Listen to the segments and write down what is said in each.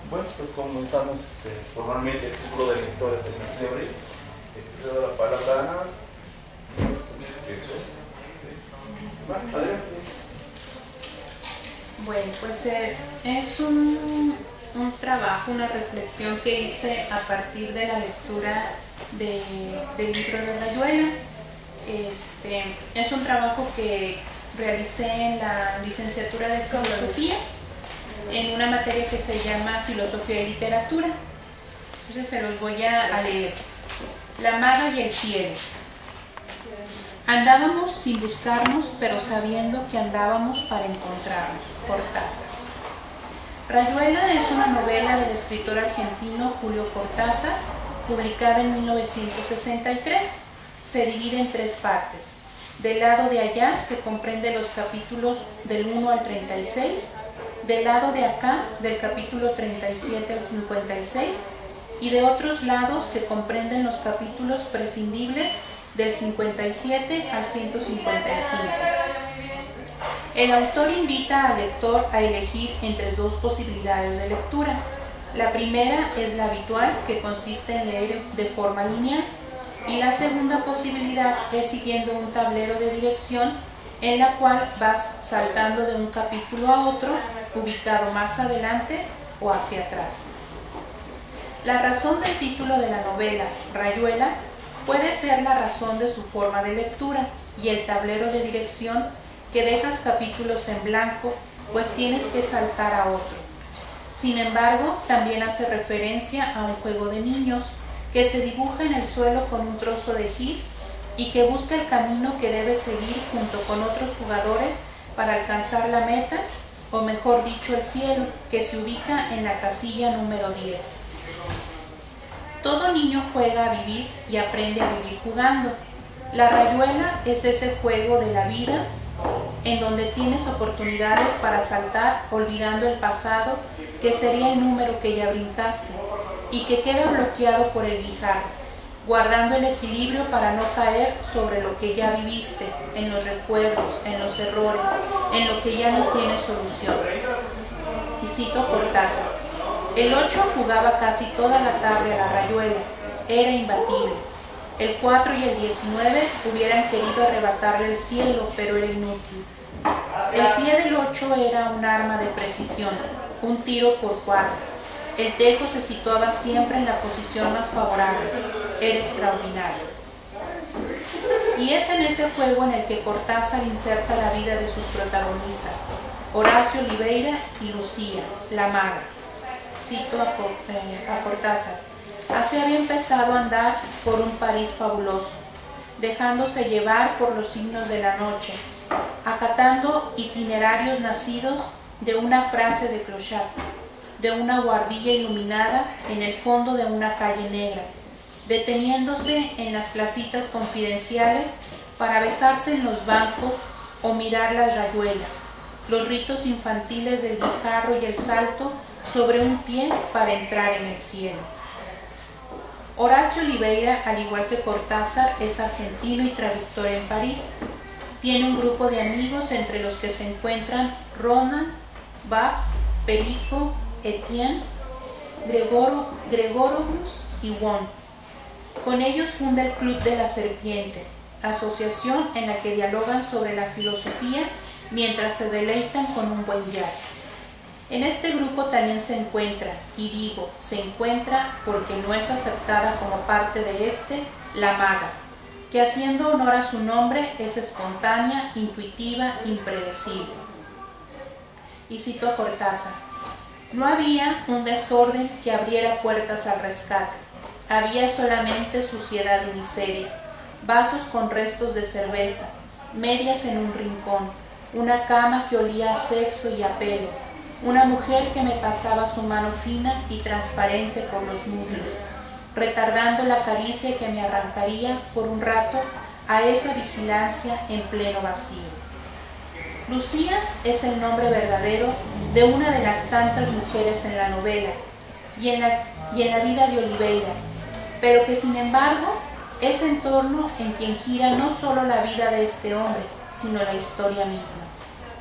Bueno, pues comenzamos formalmente el ciclo de lectores del mes de abril. Se da la palabra a Ana. Adelante. Bueno, pues es un trabajo, una reflexión que hice a partir de la lectura del libro de Rayuela. Es un trabajo que realicé en la licenciatura de filosofía en una materia que se llama filosofía y literatura. Entonces se los voy a leer. La maga y el cielo. Andábamos sin buscarnos, pero sabiendo que andábamos para encontrarnos. Cortázar. Rayuela es una novela del escritor argentino Julio Cortázar, publicada en 1963. Se divide en 3 partes. Del lado de allá, que comprende los capítulos del 1 al 36, del lado de acá, del capítulo 37 al 56, y de otros lados que comprenden los capítulos prescindibles del 57 al 155. El autor invita al lector a elegir entre 2 posibilidades de lectura. La primera es la habitual, que consiste en leer de forma lineal, y la segunda posibilidad es siguiendo un tablero de dirección en la cual vas saltando de un capítulo a otro, ubicado más adelante o hacia atrás. La razón del título de la novela, Rayuela, puede ser la razón de su forma de lectura y el tablero de dirección, que dejas capítulos en blanco, pues tienes que saltar a otro. Sin embargo, también hace referencia a un juego de niños que se dibuja en el suelo con un trozo de gis y que busca el camino que debe seguir junto con otros jugadores para alcanzar la meta, o mejor dicho, el cielo, que se ubica en la casilla número 10. Todo niño juega a vivir y aprende a vivir jugando. La rayuela es ese juego de la vida en donde tienes oportunidades para saltar olvidando el pasado, que sería el número que ya brincaste, y que queda bloqueado por el guijarro, guardando el equilibrio para no caer sobre lo que ya viviste, en los recuerdos, en los errores, en lo que ya no tiene solución. Y cito Cortázar: el 8 jugaba casi toda la tarde a la rayuela, era imbatible. El 4 y el 19 hubieran querido arrebatarle el cielo, pero era inútil. El pie del 8 era un arma de precisión, un tiro por 4. El tejo se situaba siempre en la posición más favorable, era extraordinario. Y es en ese juego en el que Cortázar inserta la vida de sus protagonistas, Horacio Oliveira y Lucía, la maga. Cito a Cortázar: así había empezado a andar por un París fabuloso, dejándose llevar por los signos de la noche, acatando itinerarios nacidos de una frase de Clochard, de una guardilla iluminada en el fondo de una calle negra, deteniéndose en las placitas confidenciales para besarse en los bancos o mirar las rayuelas, los ritos infantiles del guijarro y el salto sobre un pie para entrar en el cielo. Horacio Oliveira, al igual que Cortázar, es argentino y traductor en París. Tiene un grupo de amigos entre los que se encuentran Ronan, Babs, Perico, Etienne, Gregorobus y Won. Con ellos funda el Club de la Serpiente, asociación en la que dialogan sobre la filosofía mientras se deleitan con un buen jazz. En este grupo también se encuentra, y digo se encuentra porque no es aceptada como parte de este, la maga, que haciendo honor a su nombre es espontánea, intuitiva, impredecible. Y cito a Cortázar: no había un desorden que abriera puertas al rescate, había solamente suciedad y miseria, vasos con restos de cerveza, medias en un rincón, una cama que olía a sexo y a pelo, una mujer que me pasaba su mano fina y transparente por los muslos, retardando la caricia que me arrancaría por un rato a esa vigilancia en pleno vacío. Lucía es el nombre verdadero de una de las tantas mujeres en la novela y en la vida de Oliveira, pero que sin embargo es en torno en quien gira no solo la vida de este hombre, sino la historia misma.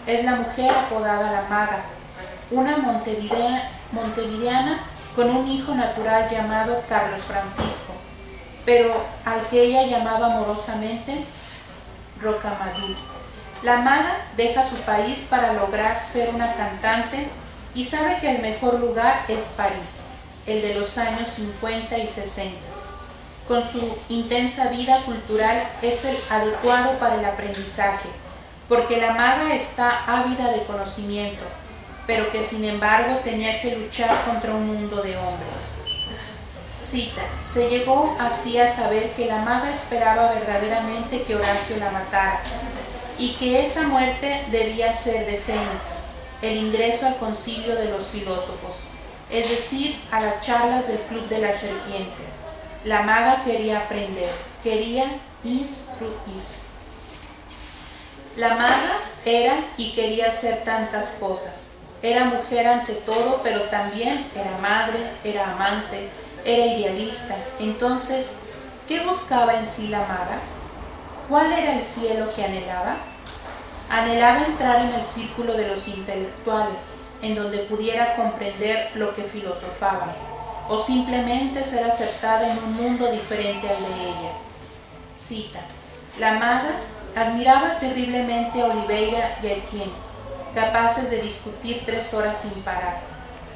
Es la mujer apodada la maga, una montevideana montevideana con un hijo natural llamado Carlos Francisco, pero al que ella llamaba amorosamente Rocamadour. La maga deja su país para lograr ser una cantante y sabe que el mejor lugar es París, el de los años 50 y 60. Con su intensa vida cultural es el adecuado para el aprendizaje, porque la maga está ávida de conocimiento, pero que sin embargo tenía que luchar contra un mundo de hombres. Cita, se llegó así a saber que la maga esperaba verdaderamente que Horacio la matara, y que esa muerte debía ser de Fénix, el ingreso al concilio de los filósofos, es decir, a las charlas del Club de la Serpiente. La maga quería aprender, quería instruirse. La maga era y quería hacer tantas cosas. Era mujer ante todo, pero también era madre, era amante, era idealista. Entonces, ¿qué buscaba en sí la maga? ¿Cuál era el cielo que anhelaba? Anhelaba entrar en el círculo de los intelectuales, en donde pudiera comprender lo que filosofaban, o simplemente ser aceptada en un mundo diferente al de ella. Cita, la maga admiraba terriblemente a Oliveira y a Etienne, capaces de discutir 3 horas sin parar.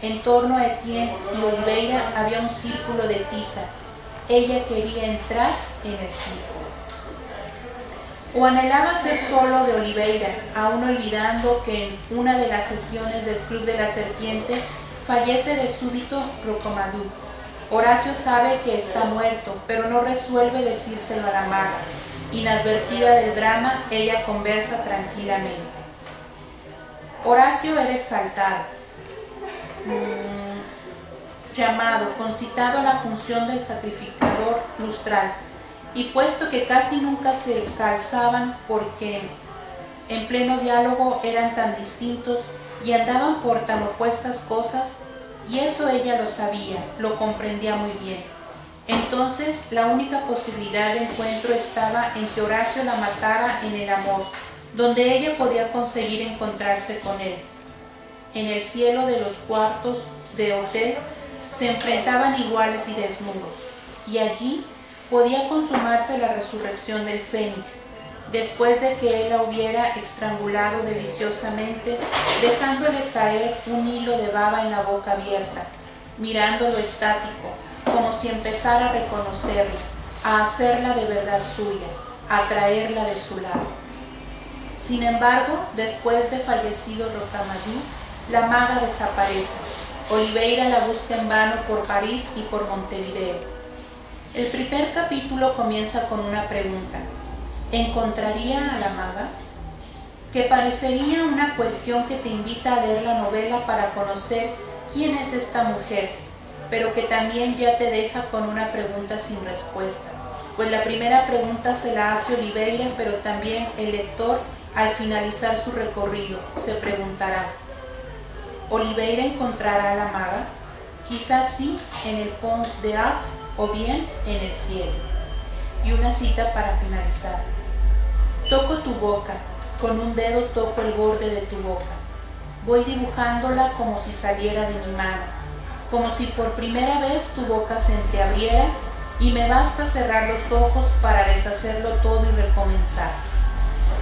En torno a Etienne y Oliveira había un círculo de tiza. Ella quería entrar en el círculo. O anhelaba ser solo de Oliveira, aún olvidando que en una de las sesiones del Club de la Serpiente fallece de súbito Rocamadour. Horacio sabe que está muerto, pero no resuelve decírselo a la maga. Inadvertida del drama, ella conversa tranquilamente. Horacio era exaltado, llamado, concitado a la función del sacrificador lustral, y puesto que casi nunca se calzaban porque en pleno diálogo eran tan distintos y andaban por tan opuestas cosas, y eso ella lo sabía, lo comprendía muy bien. Entonces la única posibilidad de encuentro estaba en que Horacio la matara en el amor, donde ella podía conseguir encontrarse con él. En el cielo de los cuartos de hotel se enfrentaban iguales y desnudos, y allí podía consumarse la resurrección del Fénix, después de que él la hubiera estrangulado deliciosamente, dejándole caer un hilo de baba en la boca abierta, mirándolo estático, como si empezara a reconocerla, a hacerla de verdad suya, a traerla de su lado. Sin embargo, después de fallecido Rocamadour, la maga desaparece. Oliveira la busca en vano por París y por Montevideo. El primer capítulo comienza con una pregunta. ¿Encontraría a la maga? Que parecería una cuestión que te invita a leer la novela para conocer quién es esta mujer, pero que también ya te deja con una pregunta sin respuesta. Pues la primera pregunta se la hace Oliveira, pero también el lector, al finalizar su recorrido, se preguntará: ¿Oliveira encontrará a la maga? Quizás sí en el Pont des Arts o bien en el cielo. Y una cita para finalizar. Toco tu boca, con un dedo toco el borde de tu boca. Voy dibujándola como si saliera de mi mano, como si por primera vez tu boca se entreabriera y me basta cerrar los ojos para deshacerlo todo y recomenzar.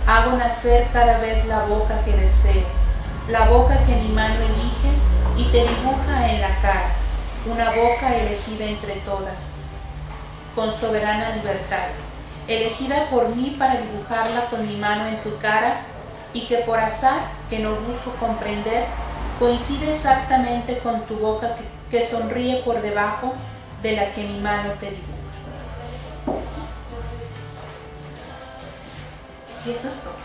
Hago nacer cada vez la boca que deseo, la boca que mi mano elige y te dibuja en la cara, una boca elegida entre todas, con soberana libertad, elegida por mí para dibujarla con mi mano en tu cara y que por azar, que no busco comprender, coincide exactamente con tu boca que sonríe por debajo de la que mi mano te dibuja. Y eso es todo.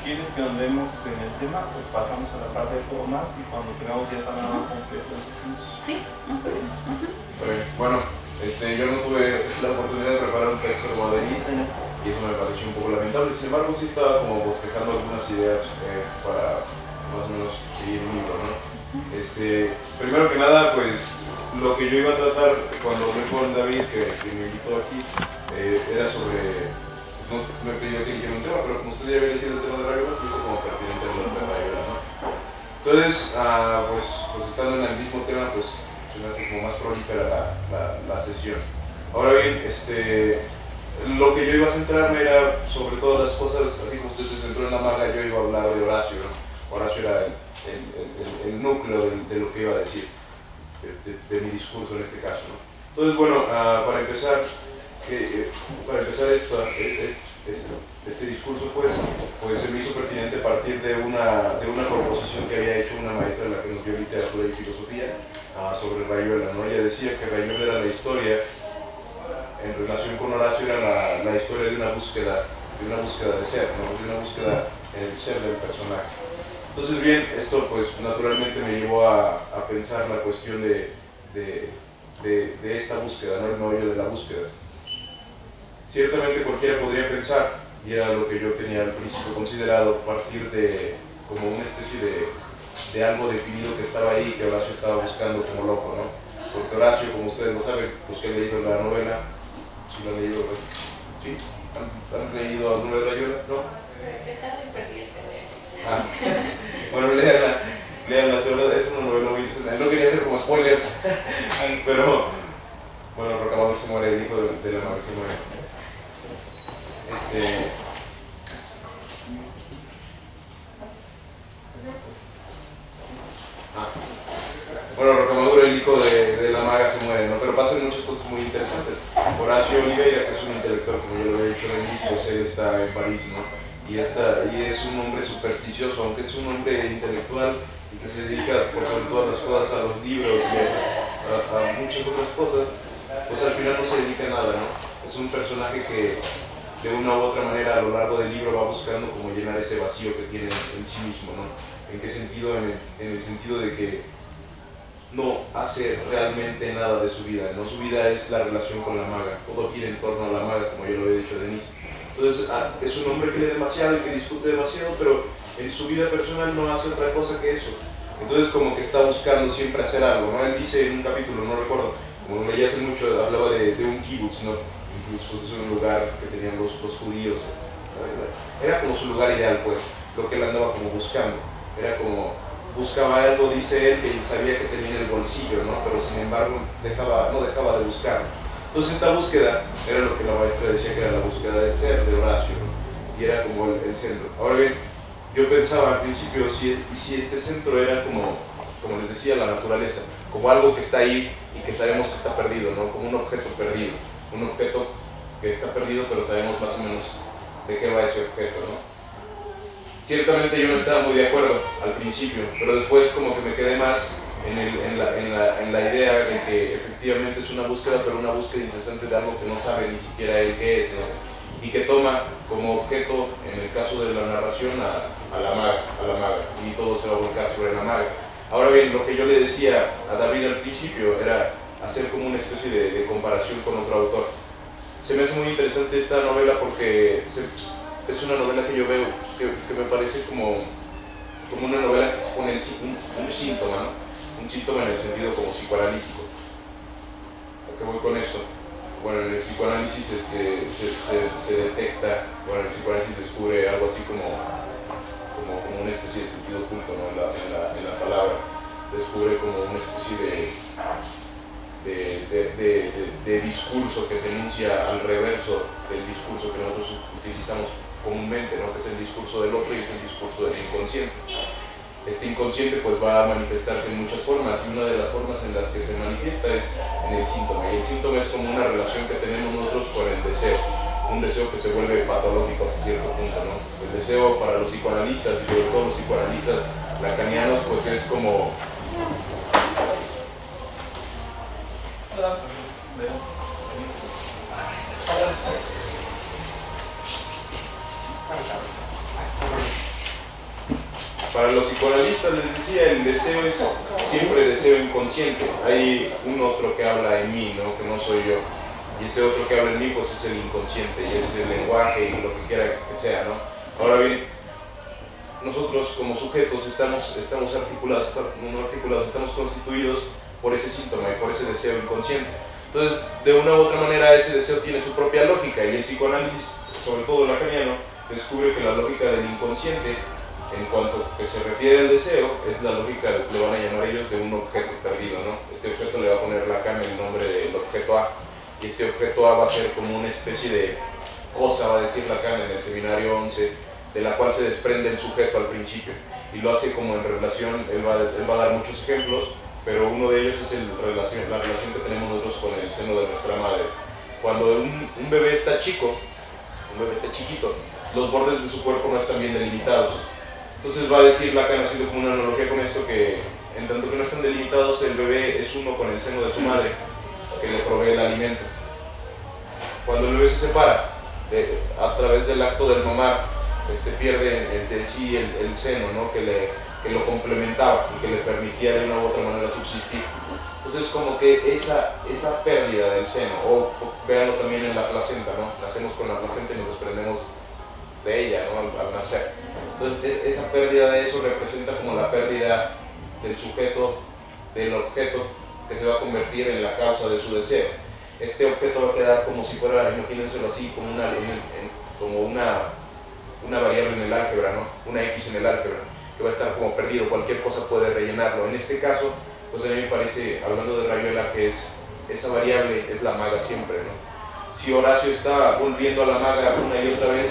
¿Quieres que andemos en el tema o pasamos a la parte de todo más y cuando tengamos ya tan nada completo? Sí, está bien. Bueno, yo no tuve la oportunidad de preparar un texto de guadaliniza y eso me pareció un poco lamentable. Sin embargo, sí estaba como bosquejando algunas ideas para más o menos seguir un libro, ¿no? Primero que nada, pues lo que yo iba a tratar cuando hablé con David, que me invitó aquí, era sobre... No me he pedido que dijera un tema, pero como usted ya había elegido el tema de Rayo, se hizo como pertinente hablar de Entonces, pues estando en el mismo tema, pues se me hace como más prolífera la sesión. Ahora bien, lo que yo iba a centrarme era sobre todas las cosas, así como usted se centró en la maga, yo iba a hablar de Horacio, ¿no? Horacio era el núcleo de lo que iba a decir, de mi discurso en este caso, ¿no? Entonces, bueno, para empezar este discurso, pues se me hizo pertinente partir de una proposición que había hecho una maestra en la que nos dio literatura y filosofía sobre Rayuela, ¿no? Ella decía que Rayuela era la historia, en relación con Horacio era la historia de una búsqueda de ser, ¿no? De una búsqueda en el ser del personaje. Entonces, bien, esto pues naturalmente me llevó a pensar la cuestión de esta búsqueda, ¿no? El meollo de la búsqueda. Ciertamente cualquiera podría pensar, y era lo que yo tenía al principio considerado, partir de como una especie de algo definido que estaba ahí, que Horacio estaba buscando como loco, ¿no? Porque Horacio, como ustedes lo saben, pues que han leído la novela, ¿sí lo han leído? ¿Sí? ¿Han leído alguna de Rayuela? ¿No? Está muy perdido. Bueno, léanla, es una novela muy interesante. No quería hacer como spoilers, pero bueno, Rocamadour se muere, el hijo de la madre se muere. Bueno, Rocamadour, el hijo de la maga, se muere, ¿no? Pero pasan muchas cosas muy interesantes. Horacio Oliveira, que es un intelectual, como ya lo había dicho en inicio, pues él está en París, ¿no? Y es un hombre supersticioso, aunque es un hombre intelectual y que se dedica por sobre todas las cosas a los libros y a muchas otras cosas, pues al final no se dedica a nada, ¿no? Es un personaje que de una u otra manera a lo largo del libro va buscando como llenar ese vacío que tiene en sí mismo, ¿no? ¿En qué sentido? En el sentido de que no hace realmente nada de su vida, ¿no? Su vida es la relación con la maga, todo gira en torno a la maga, como yo lo había dicho a Denise. Entonces es un hombre que lee demasiado y que discute demasiado, pero en su vida personal no hace otra cosa que eso. Entonces como que está buscando siempre hacer algo, ¿no? Él dice en un capítulo, no recuerdo, como lo leí hace mucho, hablaba de un kibutz, ¿no? Incluso es un lugar que tenían los judíos. Era como su lugar ideal, pues, lo que él andaba como buscando. Era como, buscaba algo, dice él, que sabía que tenía en el bolsillo, ¿no? Pero sin embargo no dejaba de buscarlo. Entonces esta búsqueda era lo que la maestra decía que era la búsqueda del ser, de Horacio, ¿no? Y era como el centro. Ahora bien, yo pensaba al principio si este centro era como les decía, la naturaleza, como algo que está ahí y que sabemos que está perdido, ¿no? Como un objeto perdido, un objeto que está perdido, pero sabemos más o menos de qué va ese objeto, ¿no? Ciertamente yo no estaba muy de acuerdo al principio, pero después como que me quedé más en la idea de que efectivamente es una búsqueda, pero una búsqueda incesante de algo que no sabe ni siquiera él qué es, ¿no? Y que toma como objeto, en el caso de la narración, a la maga, y todo se va a volcar sobre la maga. Ahora bien, lo que yo le decía a David al principio era hacer como una especie de comparación con otro autor. Se me hace muy interesante esta novela porque es una novela que yo veo que me parece como una novela que expone un síntoma, ¿no? Un síntoma en el sentido como psicoanalítico. ¿A qué voy con eso? Bueno, en el psicoanálisis se detecta, bueno, el psicoanálisis descubre algo así como una especie de sentido oculto, ¿no? en la palabra. Descubre como una especie de discurso que se enuncia al reverso del discurso que nosotros utilizamos comúnmente, ¿no? Que es el discurso del otro y es el discurso del inconsciente. Este inconsciente pues va a manifestarse en muchas formas y una de las formas en las que se manifiesta es en el síntoma, y el síntoma es como una relación que tenemos nosotros con el deseo, un deseo que se vuelve patológico hasta cierto punto, ¿no? El deseo para los psicoanalistas y sobre todo los psicoanalistas lacanianos pues es como para los psicoanalistas, les decía, el deseo es siempre deseo inconsciente. Hay un otro que habla en mí, ¿no? Que no soy yo. Y ese otro que habla en mí, pues es el inconsciente, y es el lenguaje y lo que quiera que sea, ¿no? Ahora bien, nosotros como sujetos estamos articulados, estamos constituidos por ese síntoma y por ese deseo inconsciente. Entonces, de una u otra manera, ese deseo tiene su propia lógica, y el psicoanálisis, sobre todo lacaniano, descubre que la lógica del inconsciente en cuanto que se refiere al deseo, es la lógica, le van a llamar ellos, de un objeto perdido, ¿no? Este objeto le va a poner Lacan el nombre del objeto A, y este objeto A va a ser como una especie de cosa, va a decir Lacan en el seminario 11, de la cual se desprende el sujeto al principio, y lo hace como en relación, él va a dar muchos ejemplos, pero uno de ellos es la relación que tenemos nosotros con el seno de nuestra madre. Cuando un bebé está chico, un bebé está chiquito, los bordes de su cuerpo no están bien delimitados. Entonces va a decir Lacan, haciendo como una analogía con esto, que en tanto que no están delimitados, el bebé es uno con el seno de su madre, que le provee el alimento. Cuando el bebé se separa, a través del acto del mamar, pierde en sí el seno, ¿no? que lo complementaba y que le permitía de una u otra manera subsistir. Entonces como que esa pérdida del seno, o véanlo también en la placenta, ¿no? Nacemos con la placenta y nos desprendemos de ella, ¿no? al nacer. Entonces esa pérdida de eso representa como la pérdida del sujeto, del objeto que se va a convertir en la causa de su deseo. Este objeto va a quedar como si fuera, imagínenselo así, como una variable en el álgebra, ¿no? Una X en el álgebra, que va a estar como perdido, cualquier cosa puede rellenarlo. En este caso, pues a mí me parece, hablando de Rayuela, que esa variable es la maga siempre, ¿no? Si Horacio está volviendo a la maga una y otra vez,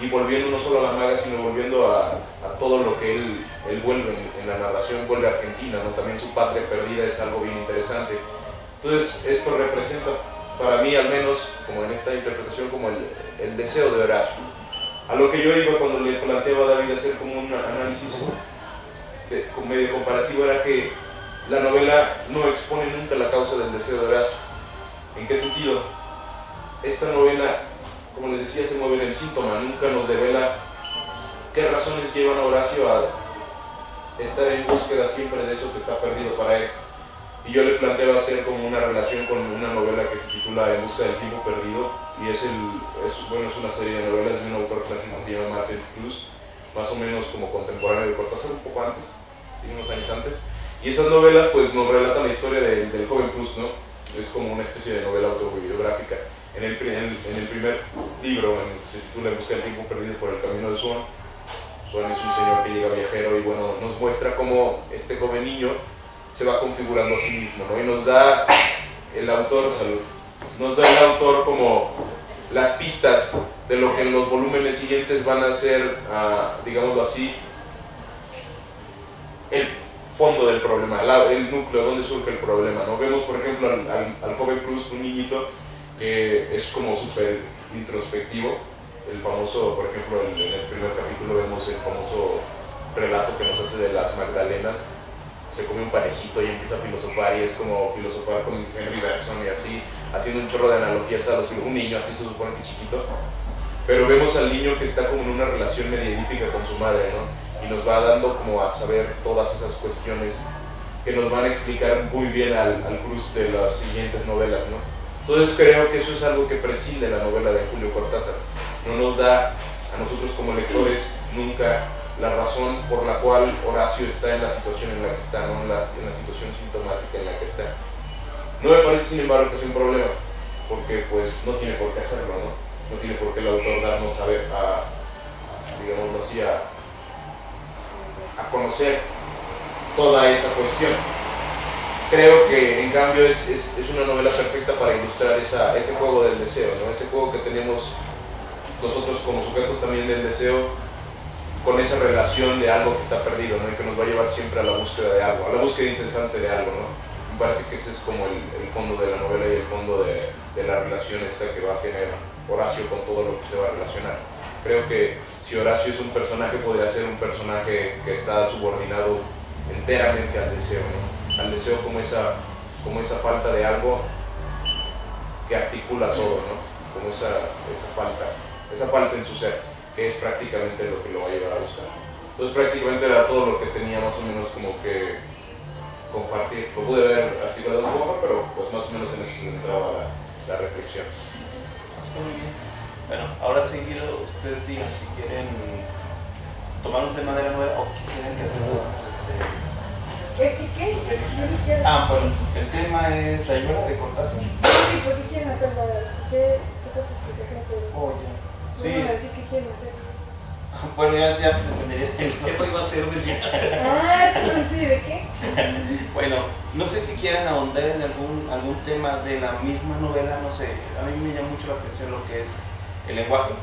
y volviendo no solo a la maga, sino volviendo a todo lo que él vuelve en la narración, vuelve a Argentina, ¿no? También su patria perdida es algo bien interesante. Entonces esto representa, para mí al menos, como en esta interpretación, como el deseo de Horacio. A lo que yo iba cuando le planteaba a David hacer como un análisis medio comparativo, era que la novela no expone nunca la causa del deseo de Horacio. ¿En qué sentido? Esta novela, como les decía, se mueve en el síntoma, nunca nos devela qué razones llevan a Horacio a estar en búsqueda siempre de eso que está perdido para él. Y yo le planteaba hacer como una relación con una novela que se titula En busca del tiempo perdido, y es una serie de novelas de un autor francés que se llama Marcel Proust, más o menos como contemporáneo de Cortázar, un poco antes, unos años antes. Y esas novelas pues nos relatan la historia del joven Proust, ¿no? Es como una especie de novela autobiográfica. En el primer libro, se titula En busca del tiempo perdido por el camino de Swann. Swann es un señor que llega viajero y bueno, nos muestra cómo este joven niño se va configurando a sí mismo, ¿no? Y nos da el autor como las pistas de lo que en los volúmenes siguientes van a ser, digámoslo así, el fondo del problema, el núcleo, donde surge el problema, ¿no? Vemos, por ejemplo, al joven Proust, un niñito que es como súper introspectivo. El famoso, por ejemplo, en el primer capítulo vemos el famoso relato que nos hace de las Magdalenas. Se come un panecito y empieza a filosofar, y es como filosofar con Henry Bergson y así, haciendo un chorro de analogías a un niño, así se supone que chiquito. Pero vemos al niño que está como en una relación medianítica con su madre, ¿no? Y nos va dando como a saber todas esas cuestiones que nos van a explicar muy bien al Proust de las siguientes novelas, ¿no? Entonces creo que eso es algo que prescinde la novela de Julio Cortázar. No nos da a nosotros como lectores nunca la razón por la cual Horacio está en la situación en la que está, ¿no? en la situación sintomática en la que está. No me parece, sin embargo, que sea un problema, porque pues no tiene por qué hacerlo, ¿no? No tiene por qué el autor darnos digámoslo así, a conocer toda esa cuestión. Creo que en cambio es una novela perfecta para ilustrar ese juego del deseo, ¿no? Ese juego que tenemos nosotros como sujetos también del deseo, con esa relación de algo que está perdido, ¿no? Y que nos va a llevar siempre a la búsqueda de algo, a la búsqueda incesante de algo, ¿no? Me parece que ese es como el fondo de la novela y el fondo de la relación esta que va a tener Horacio con todo lo que se va a relacionar. Creo que si Horacio es un personaje, podría ser un personaje que está subordinado enteramente al deseo, ¿no? Al deseo como esa falta de algo que articula todo, ¿no? Como esa falta en su ser, que es prácticamente lo que lo va a llevar a buscar. Entonces prácticamente era todo lo que tenía más o menos como que compartir. Lo pude ver articulado un poco, pero pues más o menos en eso se centraba la reflexión. Está muy bien. Bueno, ahora seguido ustedes digan si quieren tomar un tema de la novela o quisieran que ¿Qué? bueno, el tema es Rayuela de Cortázar. Sí, ¿por qué quieren hacerlo? Escuché toda su explicación, pero Oh, ya. no van a decir qué quieren hacer. Bueno, ya entendería Eso iba a ser de día. Sí, ¿de qué? Bueno, no sé si quieran ahondar en algún tema de la misma novela, no sé, a mí me llama mucho la atención lo que es el lenguaje,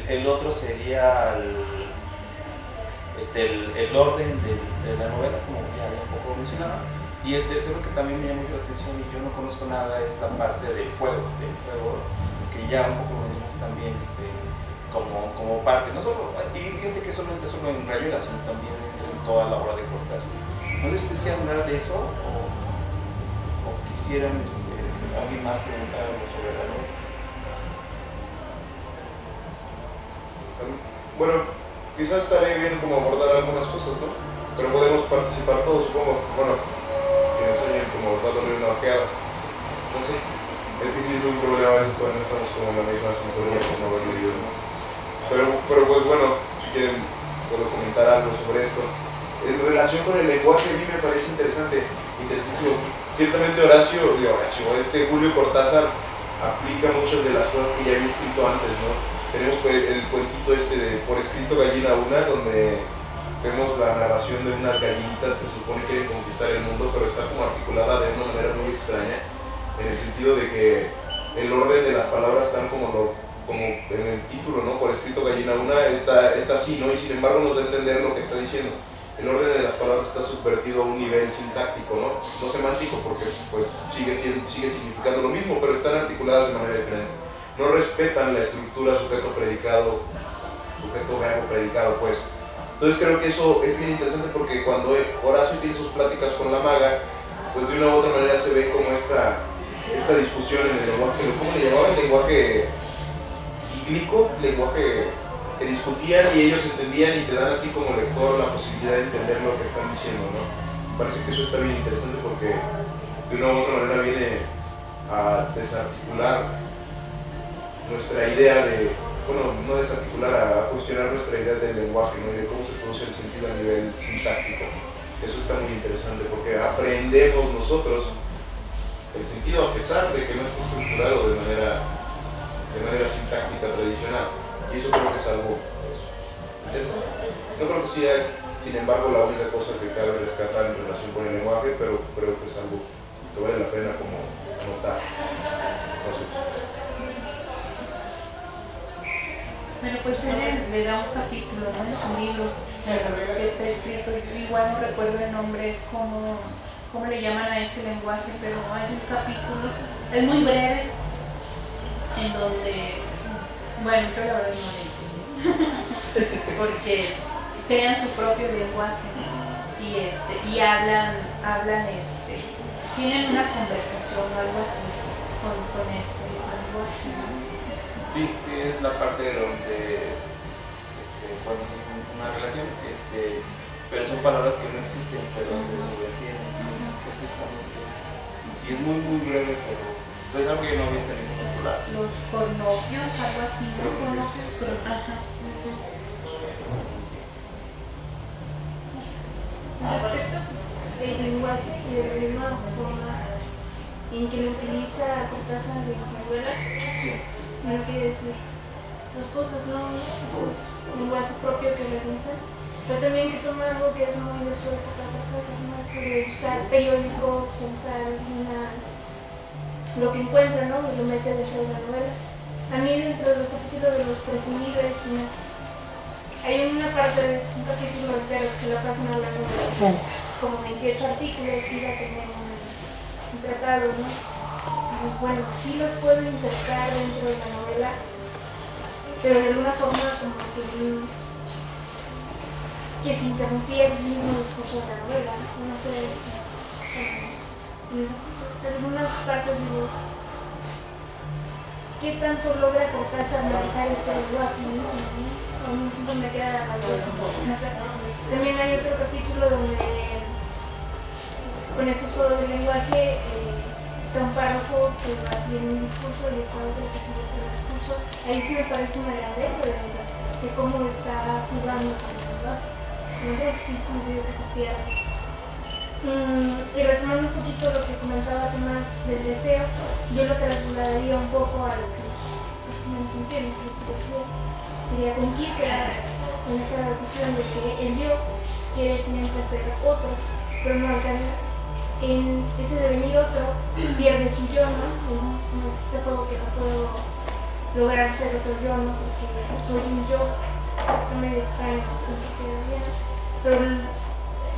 el otro sería el orden de la novela, como ya un poco mencionaba, y el tercero que también me llama mucho la atención y yo no conozco nada es la parte del juego, que ya un poco lo vimos también como parte, no solo, y fíjate que solamente solo en Rayuela, sino también en toda la obra de Cortázar. ¿No les quisieran hablar de eso o quisieran alguien más preguntar algo sobre la novela? Bueno, quizás estaría bien como abordar algunas cosas, ¿no? Pero podemos participar todos, supongo. Bueno, que nos oyen como va a dormir una ojeada. No sé. Es que sí es un problema a veces cuando no estamos como en la misma sintonía como haber leído, ¿no? Pero pues bueno, si quieren puedo comentar algo sobre esto. En relación con el lenguaje a mí me parece interesante. Ciertamente Julio Cortázar aplica muchas de las cosas que ya había escrito antes, ¿no? Tenemos el cuentito de Por escrito gallina una, donde vemos la narración de unas gallinitas que se supone que quieren conquistar el mundo, pero está como articulada de una manera muy extraña, en el sentido de que el orden de las palabras están como en el título, ¿no? Por escrito gallina una está así, ¿no? Y sin embargo nos da a entender lo que está diciendo. El orden de las palabras está subvertido a un nivel sintáctico, ¿no? No semántico, porque pues sigue significando lo mismo, pero están articuladas de manera diferente. No respetan la estructura sujeto-predicado, sujeto-verbo-predicado, pues. Entonces creo que eso es bien interesante porque cuando Horacio tiene sus pláticas con la maga, pues de una u otra manera se ve como esta discusión en el lenguaje, ¿cómo le llamaban? Lenguaje íglico, lenguaje que discutían y ellos entendían y te dan a ti como lector la posibilidad de entender lo que están diciendo, ¿no? Parece que eso está bien interesante porque de una u otra manera viene a desarticular nuestra idea no desarticular, a cuestionar nuestra idea del lenguaje, ¿no? Y de cómo se produce el sentido a nivel sintáctico. Eso está muy interesante porque aprendemos nosotros el sentido a pesar de que no está estructurado de manera sintáctica tradicional. Y eso creo que es algo interesante. No creo que sea, sin embargo, la única cosa que cabe rescatar en relación con el lenguaje, pero creo que es algo que vale la pena como notar. No sé. Bueno, pues él le da un capítulo, ¿no? En su libro que está escrito, yo igual no recuerdo el nombre, cómo le llaman a ese lenguaje, pero hay un capítulo, es muy breve, en donde, bueno, yo la verdad no lo entiendo, porque crean su propio lenguaje, ¿no? y hablan, tienen una conversación o algo así con este lenguaje, ¿no? Sí, es la parte donde cuando hay una relación, pero son palabras que no existen, pero se subentienden. Y es muy breve, pero es algo que no he visto en ningún otro lado. Los cornopios, algo así, ¿no? Cornopios, ajá. Respecto del lenguaje y de la misma forma en que lo utiliza Cortázar de Rayuela, no quiere decir dos cosas, ¿no? Eso es un lenguaje propio que realiza, pero también que toma algo que es muy de su época, más de usar periódicos, usar lo que encuentra, ¿no? Y lo mete dentro de la novela. A mí, dentro de los capítulos de los prescindibles, hay una parte, un capítulo entero que se la pasan hablando de como 28 artículos que ya tienen un tratado, ¿no? Bueno, sí los puedo insertar dentro de la novela, pero de alguna forma como que se interrumpía el mismo discurso de la novela, no sé, en algunas partes digo, ¿qué tanto logra Cortázar manejar este lenguaje? A mí siempre me queda la duda. También hay otro capítulo donde con estos juegos del lenguaje está un párrafo que va haciendo un discurso y está otro que sigue otro discurso. Ahí sí me parece una grandeza de cómo está jugando con el lenguaje. Luego sí digo que se pierde. Y retomando un poquito lo que comentaba además del deseo, yo lo trasladaría un poco a lo que entiende, sería con Kierkegaard, en esa cuestión de que el yo quiere siempre ser otro, pero no alcanza. En ese devenir otro, pierde su yo, ¿no? Entonces, como este juego que no puedo lograr ser otro yo, ¿no? Porque soy un yo, está medio extraño, pero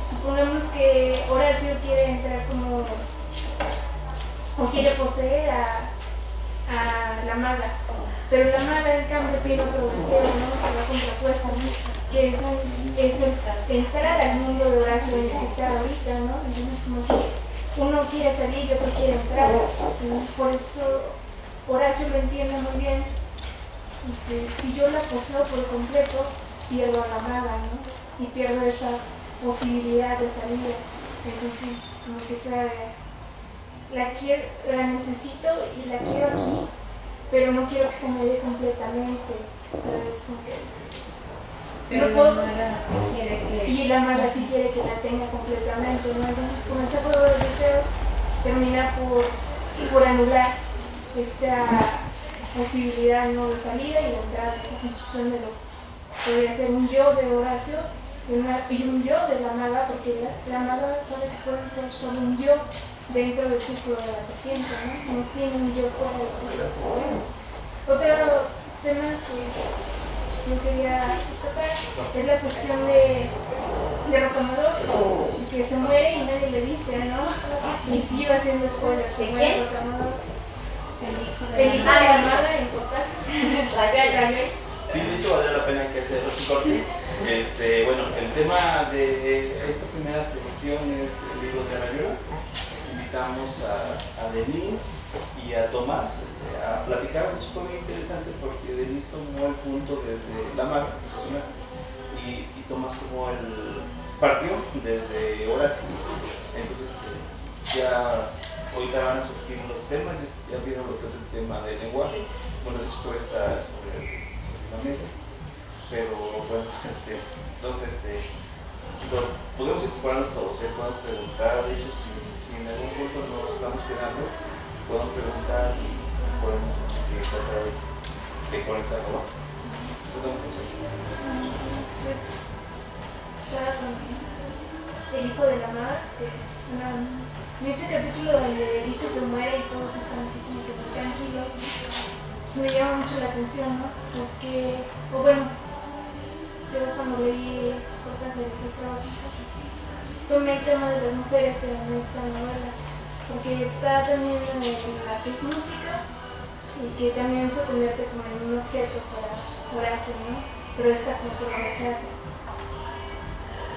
supongamos que Horacio quiere entrar como, o quiere poseer a la maga, pero la maga en cambio tiene otro deseo, ¿no? Que va contra fuerza, ¿no? Que es entrar al mundo de Horacio en el que está ahorita, ¿no? Entonces como si uno quiere salir y otro quiere entrar, entonces por eso Horacio lo entiende muy bien. Dice, si yo la poseo por completo, pierdo a la maga, ¿no? Y pierdo esa posibilidad de salida. Entonces como que la necesito y la quiero aquí, pero no quiero que se me dé completamente. Pero es como que pero no puedo, la maga sí quiere que... y la maga sí quiere que la tenga completamente, ¿no? Entonces como ese juego de deseos termina por anular esta posibilidad, ¿no? De salida y de entrada, esa construcción de lo que podría ser un yo de Horacio y un yo de la maga, porque la maga sabe que puede ser solo un yo dentro del círculo de la serpiente, ¿no? No tiene un yo fuera del círculo de la serpiente. Otro tema que yo quería destacar es la cuestión de Rocamadour, que se muere y nadie le dice, ¿no? Y sigue haciendo spoilers, se muere Rocamadour. El hijo de la maga en Cortázar. Sí, de hecho vale la pena que hacer un corte. Bueno, el tema de esta primera selección es el libro de Rayuela. Invitamos a Denise y a Tomás a platicar. Fue muy interesante porque Denise tomó el punto desde la maga y Tomás tomó el partió desde Horacio. Entonces ya ahorita van a surgir los temas, ya vieron lo que es el tema del lenguaje. Bueno, de hecho está sobre la mesa, pero bueno, entonces podemos incorporarnos todos, podemos preguntar. De hecho, si en algún punto nos estamos quedando, podemos preguntar y podemos tratar de conectarlo. El hijo de la maga, en ese capítulo donde el hijo se muere y todos están así como que muy tranquilos, me llama mucho la atención, ¿no? Porque, yo cuando leí Cortázar y ese trabajo, tomé el tema de las mujeres en esta novela, porque está también en la que es música y que también se convierte como en un objeto para Horacio, ¿no? Pero esta como que lo rechaza.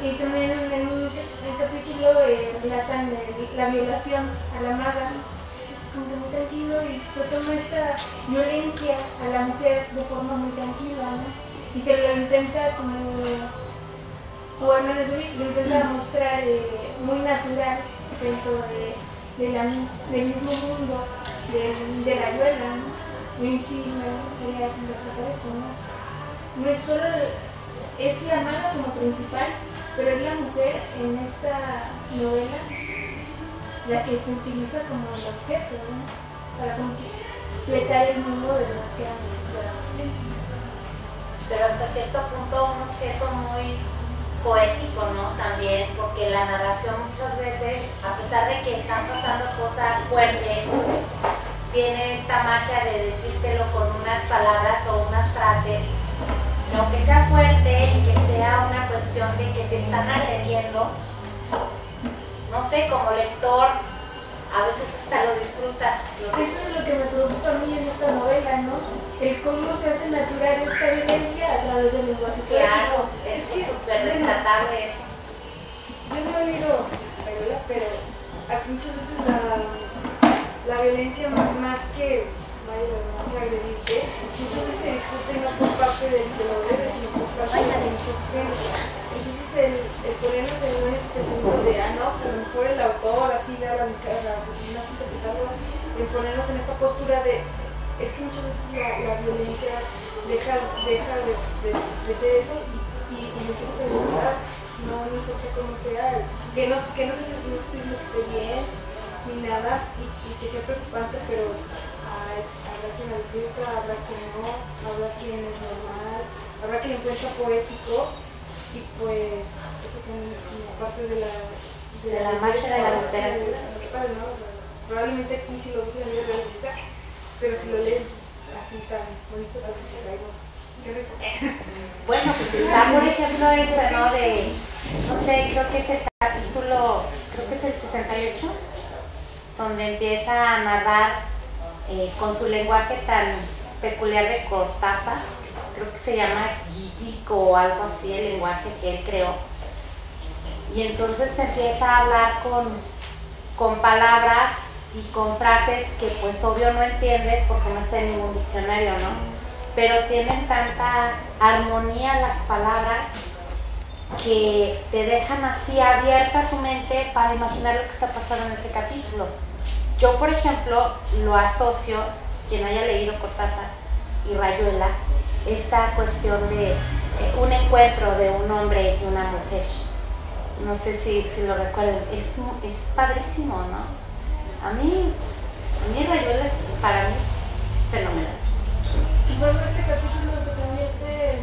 Y también en el capítulo relatan la violación a la maga. Es como que muy tranquilo y se toma esta violencia a la mujer de forma muy tranquila, ¿no? Y te lo intenta como, o al menos yo lo intenta mostrar muy natural dentro del mismo mundo de la Rayuela, ¿no? Y sí me gustaría destacar eso, ¿no? No es solo, es la maga como principal, pero es la mujer en esta novela la que se utiliza como el objeto, ¿no? Para completar el mundo de las que eran las clientes. Pero hasta cierto punto un objeto muy poético, ¿no? También, porque la narración muchas veces, a pesar de que están pasando cosas fuertes, tiene esta magia de decírtelo con unas palabras o unas frases, que aunque sea fuerte y que sea una cuestión de que te están agrediendo, no sé, como lector, a veces hasta lo disfrutas. Eso es lo que me preocupa a mí en esta novela, ¿no? El cómo se hace natural esta violencia a través del lenguaje. Claro, es súper rescatable. Yo no he leído Rayuela, pero muchas veces la violencia más que agredirte, muchas veces se discute no por parte del que lo debe, sino por parte de la insuficiencia. Entonces el ponernos en un pensamiento de, no, pues a lo mejor el autor así da la más interpretadora, el ponernos en esta postura de, es que muchas veces la violencia deja de ser eso y empieza a disfrutar, no importa cómo sea, que no estoy diciendo que esté bien ni nada y que sea preocupante, pero habrá quien la disfruta, habrá quien no, habrá quien es normal, habrá quien encuentra poético, y pues eso también es como parte de la magia de la literatura. ¿no? Probablemente aquí si lo ves en la vida real, pero si lo lees así tan bonito, pues dices, ay, qué rico. Bueno, pues está por ejemplo ¿no? De, no sé, creo que es el capítulo, creo que es el 68, donde empieza a narrar con su lenguaje tan peculiar de Cortázar, creo que se llama guillico o algo así, el lenguaje que él creó. Y entonces te empieza a hablar con palabras y con frases que pues obvio no entiendes porque no está en ningún diccionario, ¿no? Pero tienen tanta armonía las palabras que te dejan así abierta tu mente para imaginar lo que está pasando en ese capítulo. Yo, por ejemplo, lo asocio, quien haya leído Cortázar y Rayuela, esta cuestión de un encuentro de un hombre y una mujer. No sé si lo recuerdan, es padrísimo, ¿no? A mí Rayuela para mí es fenomenal. Y luego este capítulo se convierte,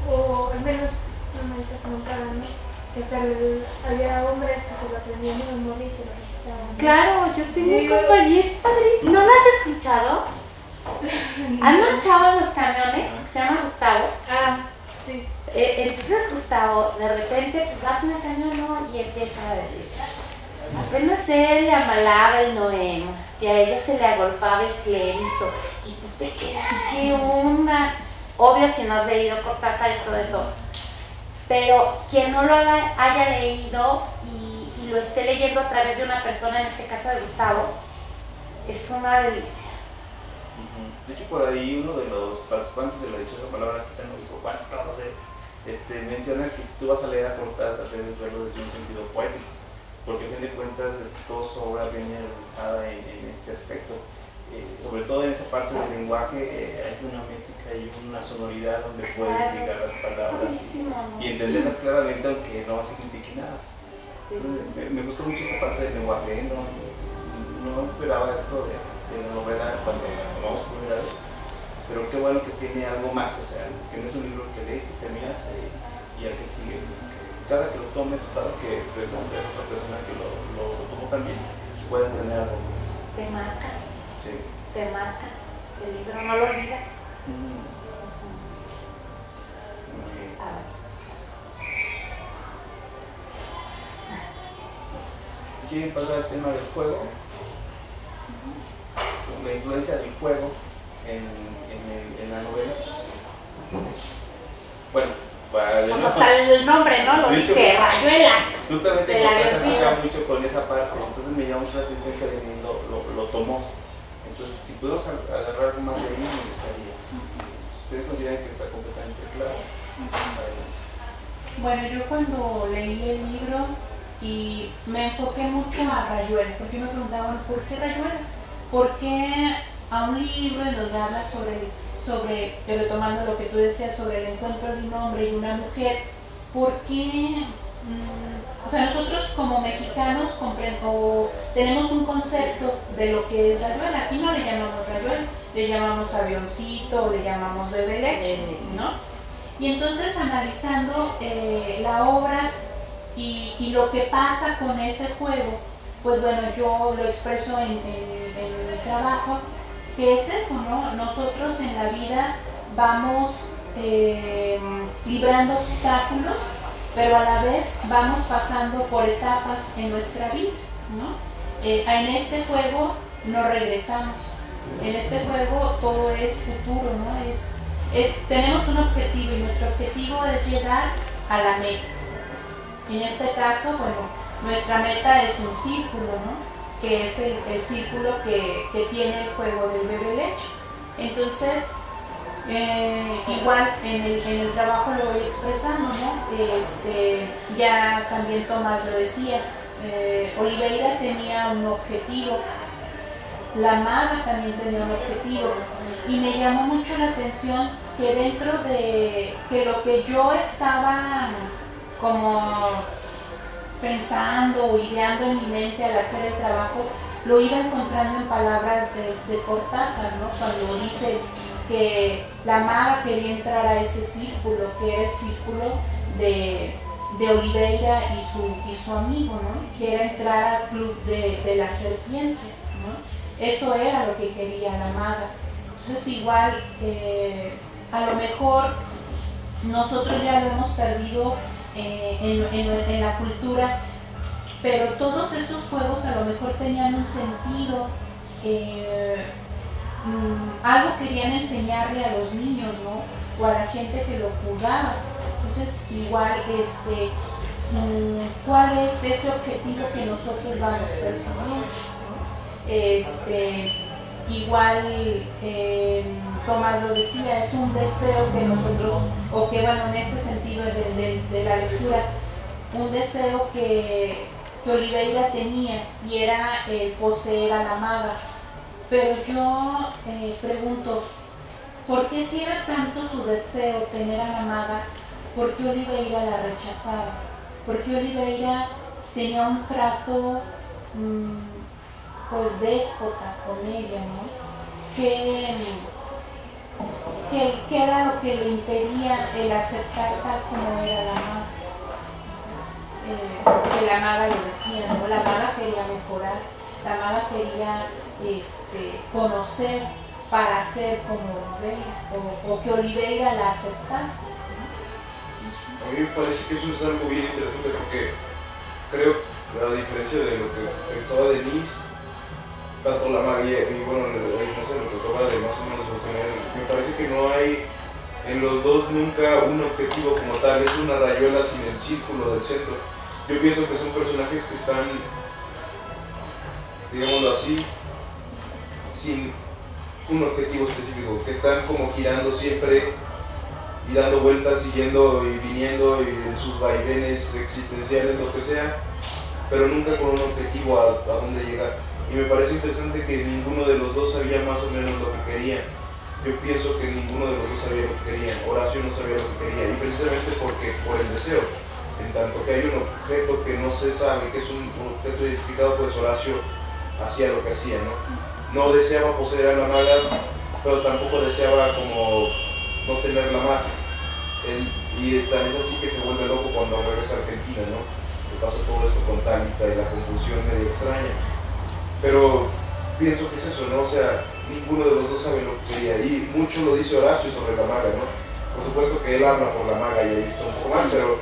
o al menos no me comentaban, ¿no? Que había hombres que se lo aprendían de memoria y que lo recitaban. Claro, yo tengo un compañero, es padrísimo. ¿No lo has escuchado? ¿Han marchado en los camiones? Se llama Gustavo. Ah, sí. Entonces Gustavo, de repente pues vas en el camión, ¿no? Y empieza a decir, apenas él le amalaba el noema y a ella se le agolpaba el clériso y tú te quedas, ¿qué onda? Obvio si no has leído Cortázar y todo eso, pero quien no lo haya leído y lo esté leyendo a través de una persona, en este caso de Gustavo, es una delicia. De hecho, por ahí uno de los participantes de la dichosa palabra que no dijo, bueno, entonces, menciona que si tú vas a leer a Cortázar debes verlo desde un sentido poético, porque a fin de cuentas toda su obra viene reflejada en este aspecto. Sobre todo en esa parte del lenguaje hay una métrica y una sonoridad donde puedes ligar las palabras y entenderlas claramente aunque no signifique nada. Entonces, me gustó mucho esta parte del lenguaje, no esperaba esto de la novela cuando vamos por primera vez, pero qué bueno que tiene algo más, o sea, que no es un libro que lees y terminas y al que sigues, que cada que lo tomes, cada que preguntes a otra persona que lo tomó también, puedes tener algo más. Te marca. Sí. Te marca. El libro no lo olvidas. A ver. ¿Quieren pasar al tema del juego? La influencia del juego en la novela. Bueno, Pues hasta el nombre, ¿no? Lo dice, Rayuela. Justamente Cortázar juega mucho con esa parte, entonces me llamó mucho la atención que Lenin lo tomó. Entonces, si podemos agarrar algo más de ahí, me gustaría. ¿Ustedes consideran que está completamente claro? Bueno, yo cuando leí el libro y me enfoqué mucho a Rayuela, porque me preguntaban, ¿por qué Rayuela? ¿Por qué a un libro en donde habla sobre, retomando lo que tú decías, sobre el encuentro de un hombre y una mujer, ¿por qué? O sea, nosotros como mexicanos tenemos un concepto de lo que es Rayuela. Aquí no le llamamos Rayuela, le llamamos avioncito, o le llamamos bebé leche, ¿no? Y entonces analizando la obra y lo que pasa con ese juego, pues bueno, yo lo expreso en mi trabajo, que es eso, ¿no? Nosotros en la vida vamos librando obstáculos, pero a la vez vamos pasando por etapas en nuestra vida, ¿no? En este juego no regresamos, en este juego todo es futuro, ¿no? Tenemos un objetivo y nuestro objetivo es llegar a la meta. En este caso, bueno, nuestra meta es un círculo, ¿no? Que es el círculo que tiene el juego del bebé leche. Entonces, igual en el trabajo lo voy expresando, ¿no? Ya también Tomás lo decía, Oliveira tenía un objetivo, la maga también tenía un objetivo, y me llamó mucho la atención que dentro de que lo que yo estaba como pensando o ideando en mi mente al hacer el trabajo lo iba encontrando en palabras de Cortázar, ¿no? Cuando dice que la maga quería entrar a ese círculo, que era el círculo de Oliveira y su amigo, ¿no? Que era entrar al club de la serpiente, ¿no? Eso era lo que quería la maga. Entonces igual, a lo mejor nosotros ya lo hemos perdido en la cultura, pero todos esos juegos a lo mejor tenían un sentido, algo querían enseñarle a los niños, ¿no? O a la gente que lo jugaba. Entonces igual, ¿cuál es ese objetivo que nosotros vamos persiguiendo, ¿no? Igual, Tomás lo decía, es un deseo que nosotros, o que bueno, en este sentido de la lectura, un deseo que Oliveira tenía, y era el poseer a la maga. Pero yo pregunto, ¿por qué si era tanto su deseo tener a la maga, por qué Oliveira la rechazaba? ¿Por qué Oliveira tenía un trato pues déspota con ella, ¿no? ¿Qué era lo que le impedía el aceptar tal como era la maga? Que la maga le decía, ¿no? La maga quería mejorar, la maga quería conocer para ser como Oliveira, o que Oliveira la aceptara. A mí me parece que eso es algo bien interesante, porque creo, a diferencia de lo que pensaba Denise, tanto la maga y bueno, no sé, lo que acaba de más o menos obtener, me parece que no hay en los dos nunca un objetivo como tal, es una rayuela sin el círculo del centro. Yo pienso que son personajes que están, digámoslo así, sin un objetivo específico, que están como girando siempre y dando vueltas, yendo y viniendo, y en sus vaivenes existenciales, lo que sea, pero nunca con un objetivo a dónde llegar. Y me parece interesante que ninguno de los dos sabía más o menos lo que querían. Yo pienso que ninguno de los dos sabía lo que querían. Horacio no sabía lo que quería, y precisamente porque por el deseo. En tanto que hay un objeto que no se sabe, que es un objeto identificado, pues Horacio hacía lo que hacía, ¿no? No deseaba poseer a la maga, pero tampoco deseaba como no tenerla más. Y también es así que se vuelve loco cuando regresa a Argentina, ¿no? Que pasa todo esto con Tálita y la confusión medio extraña. Pero pienso que es eso, ¿no? O sea, ninguno de los dos sabe lo que quería. Y mucho lo dice Horacio sobre la maga, ¿no? Por supuesto que él habla por la maga y ahí está un poco mal, pero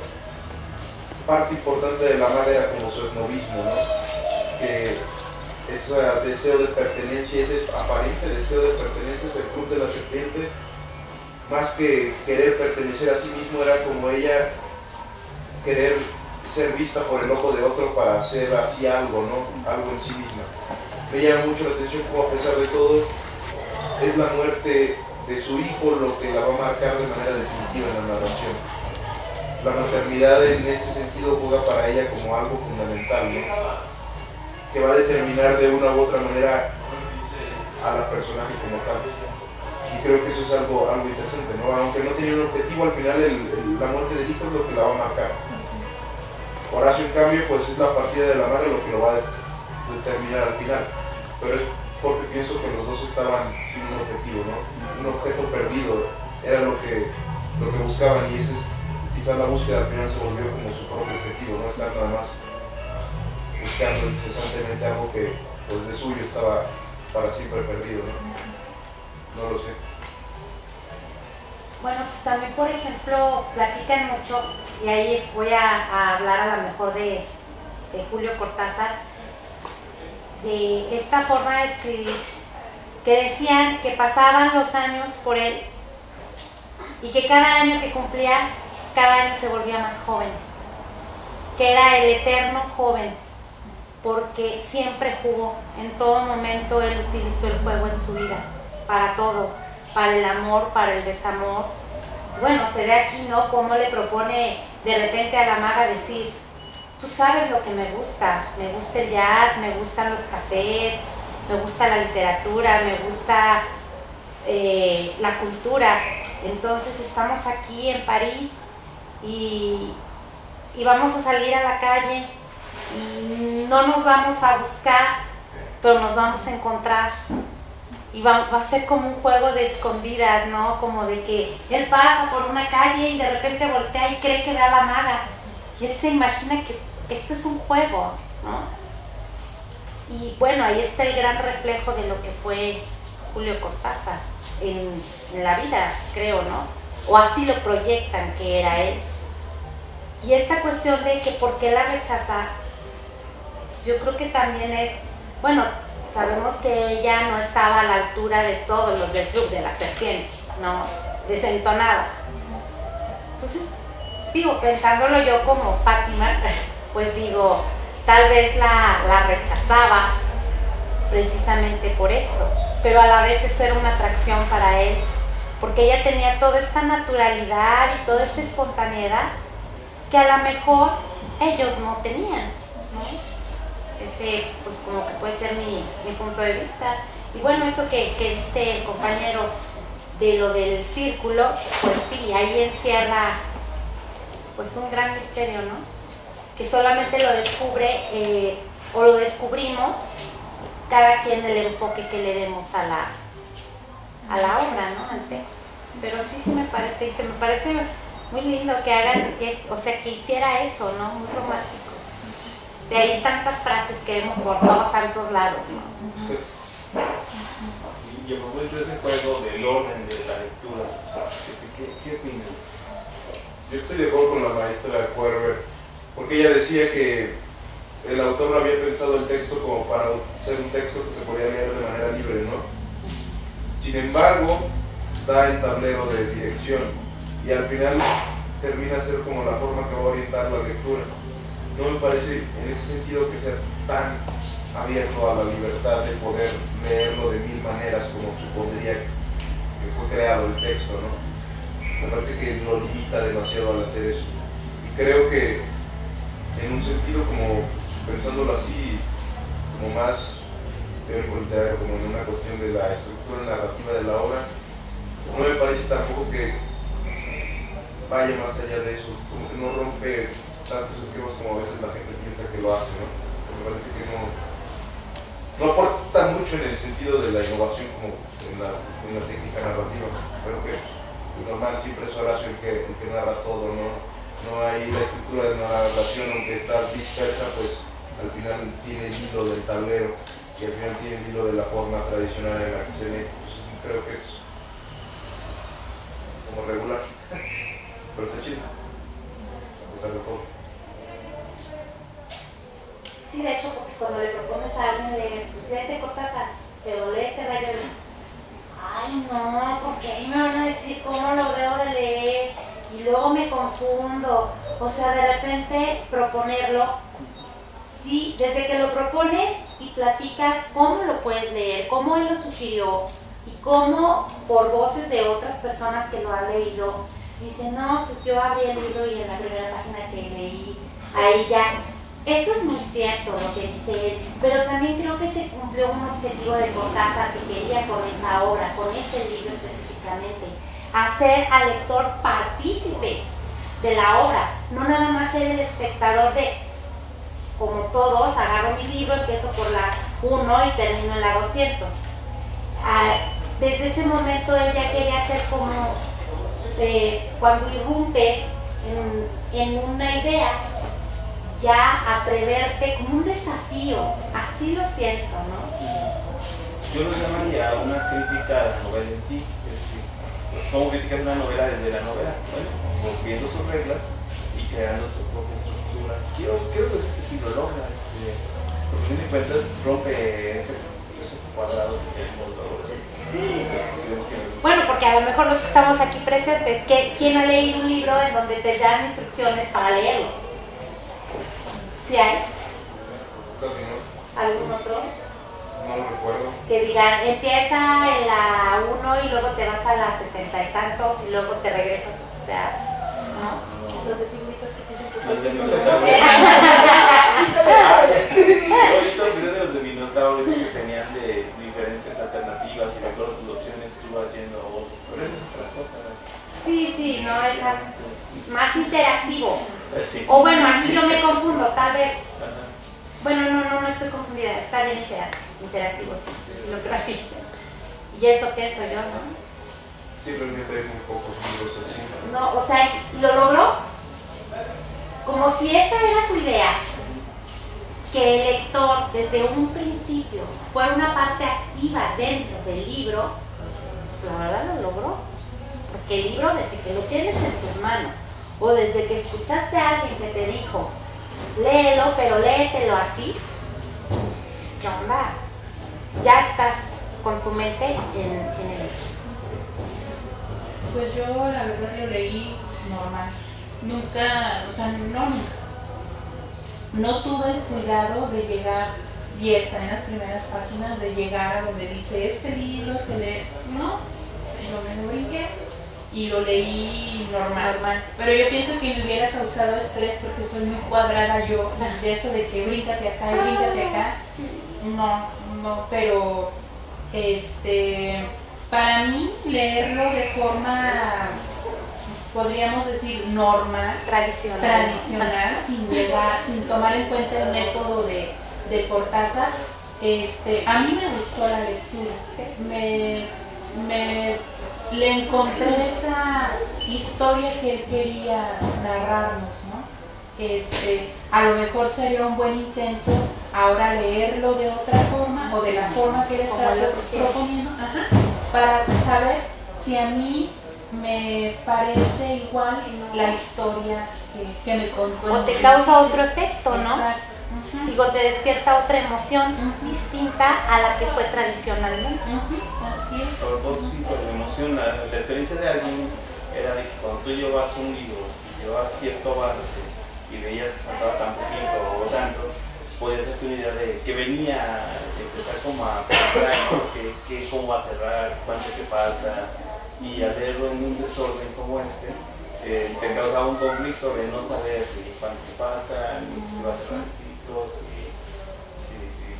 parte importante de la maga era como su esnovismo, ¿no? Que ese deseo de pertenencia, ese aparente deseo de pertenencia hacia el club de la serpiente, más que querer pertenecer a sí mismo, era como ella querer ser vista por el ojo de otro para hacer así algo, ¿no? Algo en sí misma. Me llama mucho la atención como, a pesar de todo, es la muerte de su hijo lo que la va a marcar de manera definitiva en la narración. La maternidad en ese sentido juega para ella como algo fundamental, ¿no? Que va a determinar de una u otra manera a la personaje como tal. Y creo que eso es algo interesante, ¿no? Aunque no tenía un objetivo, al final la muerte del hijo es lo que la va a marcar. Horacio, en cambio, pues es la partida de la maga lo que lo va a determinar al final. Pero es porque pienso que los dos estaban sin un objetivo, ¿no? Un objeto perdido era lo que buscaban, y ese es quizás la búsqueda al final se volvió como su propio objetivo, no estar nada más buscando incesantemente algo que pues de suyo estaba para siempre perdido, ¿no? No lo sé. Bueno, pues también, por ejemplo, platican mucho, y ahí voy a hablar a lo mejor de Julio Cortázar, de esta forma de escribir, que decían que pasaban los años por él y que cada año que cumplía, cada año se volvía más joven, que era el eterno joven, porque siempre jugó, en todo momento él utilizó el juego en su vida, para todo, para el amor, para el desamor. Bueno, se ve aquí, ¿no?, cómo le propone de repente a la maga decir: tú sabes lo que me gusta el jazz, me gustan los cafés, me gusta la literatura, me gusta la cultura. Entonces estamos aquí en París y vamos a salir a la calle y no nos vamos a buscar pero nos vamos a encontrar. Y va a ser como un juego de escondidas, ¿no? Como de que él pasa por una calle y de repente voltea y cree que ve a la maga. Y él se imagina que esto es un juego, ¿no? Y bueno, ahí está el gran reflejo de lo que fue Julio Cortázar en la vida, creo, ¿no? O así lo proyectan que era él. Y esta cuestión de que por qué la rechaza, pues yo creo que también es, bueno, sabemos que ella no estaba a la altura de todos los del Club de la Serpiente, ¿no? Desentonada. Entonces, digo, pensándolo yo como Fátima, pues digo, tal vez la rechazaba precisamente por esto, pero a la vez eso era una atracción para él, porque ella tenía toda esta naturalidad y toda esta espontaneidad que a lo mejor ellos no tenían, ¿no? Ese, pues como que puede ser mi punto de vista. Y bueno, eso que dice el compañero de lo del círculo, pues sí, ahí encierra pues un gran misterio, ¿no? Que solamente lo descubre o lo descubrimos cada quien el enfoque que le demos a la obra, ¿no? Al texto. Pero sí me parece, y se me parece muy lindo que hagan, o sea, que hiciera eso, ¿no? Muy romántico. De ahí tantas frases que vemos por todos santos lados, ¿no? Y a propósito de ese juego del orden de la lectura, ¿qué opinas? Yo estoy de acuerdo con la maestra Cuerver, porque ella decía que el autor no había pensado el texto como para ser un texto que se podía leer de manera libre, ¿no? Sin embargo, da el tablero de dirección y al final termina a ser como la forma que va a orientar la lectura. No me parece en ese sentido que sea tan abierto a la libertad de poder leerlo de mil maneras como supondría que fue creado el texto, ¿no? Me parece que lo limita demasiado al hacer eso. Y creo que en un sentido como, pensándolo así, como más teórico literario, como en una cuestión de la estructura narrativa de la obra, no me parece tampoco que vaya más allá de eso, como que no rompe tantos esquemas como a veces la gente piensa que lo hace, ¿no? Me parece que no aporta mucho en el sentido de la innovación como en la técnica narrativa. Creo que normal siempre es Horacio el que narra todo, ¿no? No hay la estructura de la narración, aunque está dispersa, pues al final tiene el hilo del tablero y al final tiene el hilo de la forma tradicional en la que se lee. Pues, creo que es como regular, pero está chido, a pesar de todo. Sí, de hecho, porque cuando le propones a alguien leer, pues léete Cortázar, te lo lees, te Rayuela. Ay, no, porque ahí me van a decir cómo lo debo de leer y luego me confundo. O sea, de repente proponerlo, sí, desde que lo propones y platicas cómo lo puedes leer, cómo él lo sugirió y cómo por voces de otras personas que lo han leído, dicen, no, pues yo abrí el libro y en la primera página que leí, ahí ya. Eso es muy cierto lo que dice él, pero también creo que se cumplió un objetivo de Cortázar que quería con esa obra, con ese libro específicamente, hacer al lector partícipe de la obra, no nada más ser el espectador de, como todos, agarro mi libro, empiezo por la 1 y termino en la 200. Desde ese momento él ya quería hacer como, cuando irrumpes en una idea, ya atreverte como un desafío, así lo siento, ¿no? Yo lo llamaría una crítica a la novela en sí, es decir, ¿cómo criticas una novela desde la novela? Bueno, rompiendo sus reglas y creando tu propia estructura. Quiero decir que si lo logra, porque a fin de cuentas rompe ese cuadrado que hemos dado. Sí. Bueno, porque a lo mejor los que estamos aquí presentes, ¿quién ha leído un libro en donde te dan instrucciones para leerlo? ¿Sí hay? Casi no. ¿Algún otro? No lo recuerdo. Que digan, empieza en la 1 y luego te vas a la 70 y tantos y luego te regresas, o sea, ¿no? Los de figuritas que dicen que Los de pasan Minotauro. Ahorita olvidé de los de Minotauro que tenían de diferentes alternativas y de acuerdo a tus opciones tú vas yendo a otro. Pero esa es otra cosa, ¿no? Sí, no, es más interactivo. Sí. O bueno, aquí yo me confundo, tal vez. Ajá. Bueno, no estoy confundida, está bien interactivo, sí, lo creo así. Y eso pienso yo, ¿no? Sí, realmente hay muy pocos libros así. No, o sea, lo logró como si esa era su idea, que el lector desde un principio fuera una parte activa dentro del libro, pues la verdad lo logró. Porque el libro, desde que lo tienes en tus manos, o desde que escuchaste a alguien que te dijo, léelo, pero léetelo así, pues, ¿qué onda? Ya estás con tu mente en el hecho. Pues yo la verdad lo leí normal. Nunca, o sea, no tuve el cuidado de llegar, y está en las primeras páginas, de llegar a donde dice, este libro se lee. No, yo me lo brinqué y lo leí normal. Pero yo pienso que me hubiera causado estrés porque soy muy cuadrada yo, de eso de que bríncate acá y bríncate acá. No, pero para mí leerlo de forma, podríamos decir, normal, tradicional, sin tomar en cuenta el método de Cortázar, a mí me gustó la lectura. Le encontré esa historia que él quería narrarnos, ¿no? A lo mejor sería un buen intento ahora leerlo de otra forma o de la forma que él está proponiendo, para saber si a mí me parece igual la historia que me contó. O te causa otro efecto, ¿no? Exacto. Digo, te despierta otra emoción distinta a la que fue tradicionalmente. Así es. Sobre todo sí, por la emoción, la experiencia de alguien era de que cuando tú llevas un libro y llevas cierto avance y veías que faltaba tan poquito o tanto, podías hacerte una idea de que venía de empezar como a pensar, ¿no? cómo va a cerrar, cuánto te falta, y al leerlo en un desorden como te causaba un conflicto de no saber cuánto te falta, ni si se va a cerrar el ciclo, si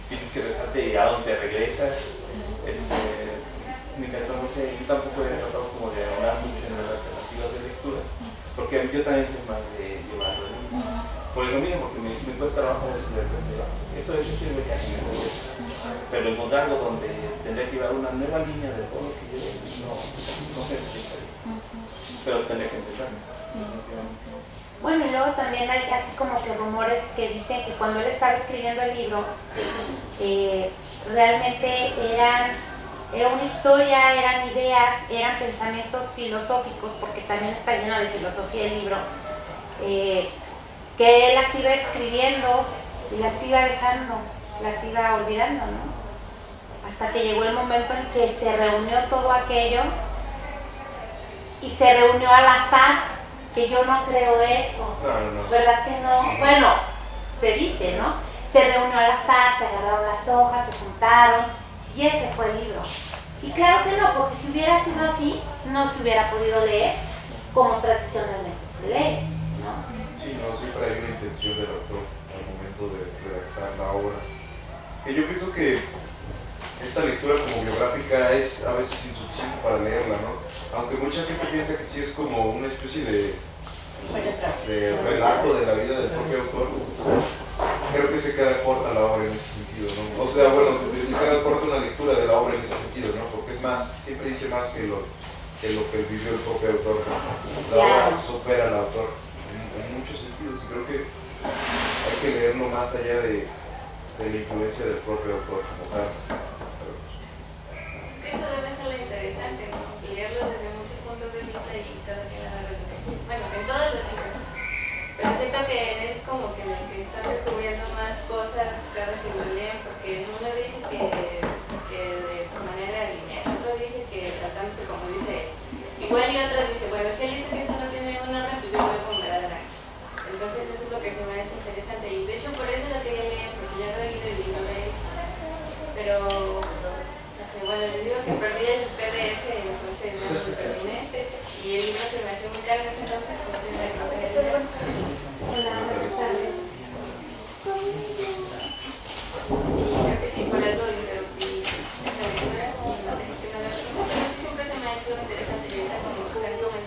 tienes que rezarte a dónde regresas. Mi caso, no sé, yo tampoco he tratado como de hablar mucho en las alternativas de lectura, porque yo también soy más de llevarlo al libro. Por eso mismo, porque me cuesta trabajo decir de repente, esto es lo que hace, pero encontrar algo donde tendría que llevar una nueva línea de todo lo que yo no sé si está bien, pero tendría que empezar. Bueno, y luego también hay así como que rumores que dicen que cuando él estaba escribiendo el libro, realmente era una historia, eran ideas, eran pensamientos filosóficos, porque también está lleno de filosofía el libro, que él las iba escribiendo y las iba dejando, las iba olvidando, ¿no? Hasta que llegó el momento en que se reunió todo aquello y se reunió al azar, que yo no creo eso. No. ¿Verdad que no? Bueno, se dice, ¿no? Se reunió al azar, se agarraron las hojas, se juntaron y ese fue el libro. Y claro que no, porque si hubiera sido así, no se hubiera podido leer como tradicionalmente se lee, ¿no? Sí, siempre hay una intención del autor al momento de redactar la obra. Y yo pienso que esta lectura como biográfica es a veces insuficiente para leerla, ¿no? Aunque mucha gente piensa que sí es como una especie de relato de la vida del propio autor, creo que se queda corta la obra en ese sentido, ¿no? O sea, bueno, se queda corta una lectura de la obra en ese sentido, ¿no? Porque es más, siempre dice más que lo que vivió el propio autor. La obra supera al autor en muchos sentidos. Creo que hay que leerlo más allá de la influencia del propio autor como tal. Eso debe ser lo interesante, ¿no? Leerlo desde muchos puntos de vista y cada quien la narra. Bueno, en todos los libros. Pero siento que es como que están descubriendo más cosas cada que lo leen, porque uno dice que de manera lineal, otro dice que tratándose como dice igual, y otro dice, bueno, si él dice que eso no tiene un orden, pues yo lo veo como me da la gana. Entonces eso es lo que se me hace interesante, y de hecho por eso lo quería leer, porque ya lo he leído y no lo he hecho. Pero bueno, les digo que perdí el PDF, entonces no lo terminé, y el libro se me hace muy caro, entonces Hola, buenas tardes. y creo que sí, por eso interrumpí esta lectura, y no sé qué tal, siempre se me ha hecho interesante, y ahorita como buscar como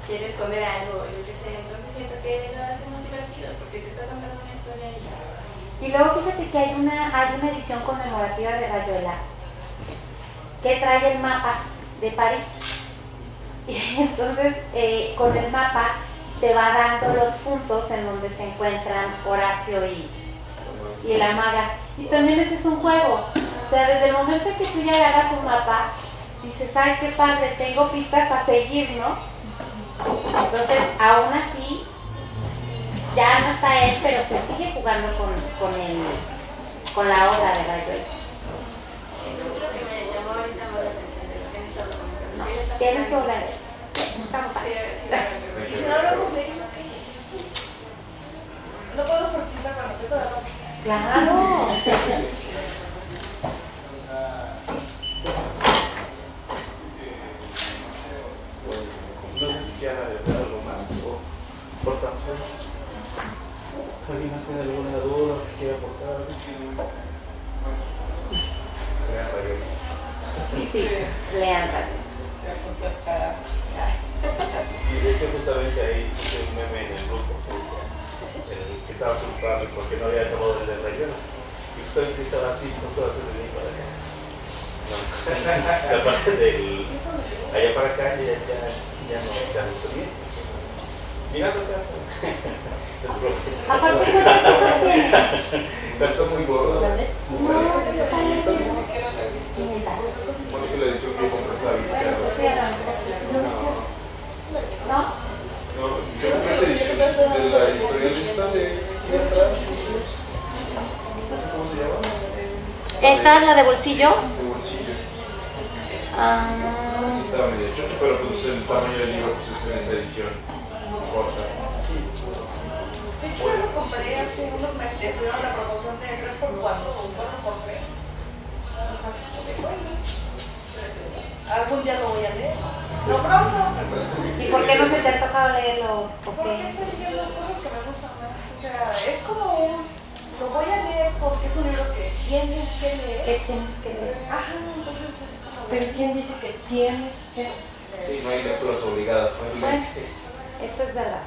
quiere esconder algo, yo qué sé. Entonces siento que lo hace más divertido porque te está contando una historia y... Y luego fíjate que hay una edición conmemorativa de Rayuela que trae el mapa de París. Y entonces con el mapa te va dando los puntos en donde se encuentran Horacio y la maga. Y también ese es un juego. O sea, desde el momento en que tú ya agarras un mapa, dices, ay, qué padre, tengo pistas a seguir, ¿no? Entonces, aún así, ya no está él, pero se sigue jugando con la obra de Rayuela. Entonces lo que me llamó ahorita más la atención de lo que han estado comentando. Tienes que hablar. Estamos Sí, Y si no hablamos de eso, ¿qué? No puedo participar para meter toda la... Claro. No sé si quieran agregar algo más o cortamos ahí. ¿Alguien más tiene alguna duda que quiera aportar? Sí, lean también. Y de hecho justamente ahí puse un meme en el grupo que decía que estaba preocupado porque no había acabado el Rayuela. Y justamente estaba así, justo antes de venir para acá. No, la parte del allá para acá ya no estoy bien. Llegando a casa. Aparte, Pero está muy gordo. Porque la edición que compré está ¿no? No, yo creo que esa edición de la editorialista de aquí atrás. No sé cómo se llama. ¿Esta es la de bolsillo? De bolsillo. Sí estaba medio chocho, pero pues el tamaño del libro pues es en esa edición corta. De hecho, yo lo compré hace unos meses, tuvieron la promoción de 3x4 o 4x3. Así que bueno, algún día lo voy a leer. No pronto. ¿Y por qué no se te ha tocado leerlo? Porque estoy leyendo cosas que me gustan más. O sea, es como un... Lo voy a leer porque es un libro que tienes que leer. ¿Qué tienes que leer? Ajá, entonces es como... Pero ¿quién dice que tienes que? Sí, no hay lecturas obligadas. Bueno, eso es verdad.